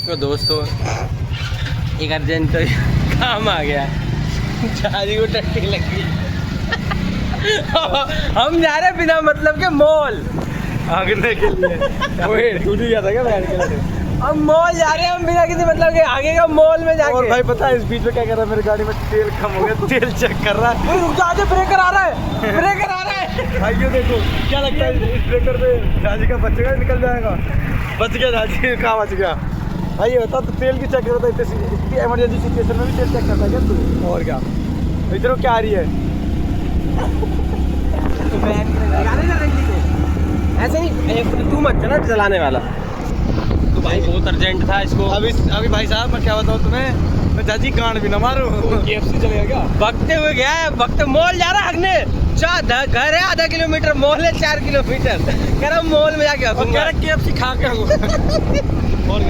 तो दोस्तों एक अर्जेंट तो काम आ गया, जारी को टट्टी लग गई। हम जा रहे हैं बिना मतलब के मॉल भागने के लिए। टूट गया था क्या बैठ के? हम मॉल जा रहे हैं, हम बिना किसी मतलब के आगे का मॉल में जाके। और भाई पता है इस बीच में क्या कर रहा है, मेरी गाड़ी में तेल कम हो गया, तेल चेक कर रहा है। रुक जा, ब्रेकर आ रहा है, ब्रेकर आ रहा है। भाई ये देखो क्या लगता है इस ब्रेकर पे राजी का बचेगा, निकल जाएगा। बच गया राजी, कहाँ बच गया भाई? ये बता, तो तेल की चेक करता है, इतनी इमरजेंसी सिचुएशन में भी तेल चेक करता है क्या तू? और क्या इधर क्या आ रही है? ऐसे नहीं, तू मत चला चलाने वाला। तो भाई बहुत अर्जेंट था इसको। अभी भाई साहब मैं क्या बताऊँ तुम्हें, मैं चाची कान भी ना मारूं। KFC चलेगा क्या? भगते हुए गया है, भगते मॉल जा रहा है हगने। घर है आधा किलोमीटर, मॉल है 4 किलोमीटर। कह रहा मॉल में जाके KFC खा के और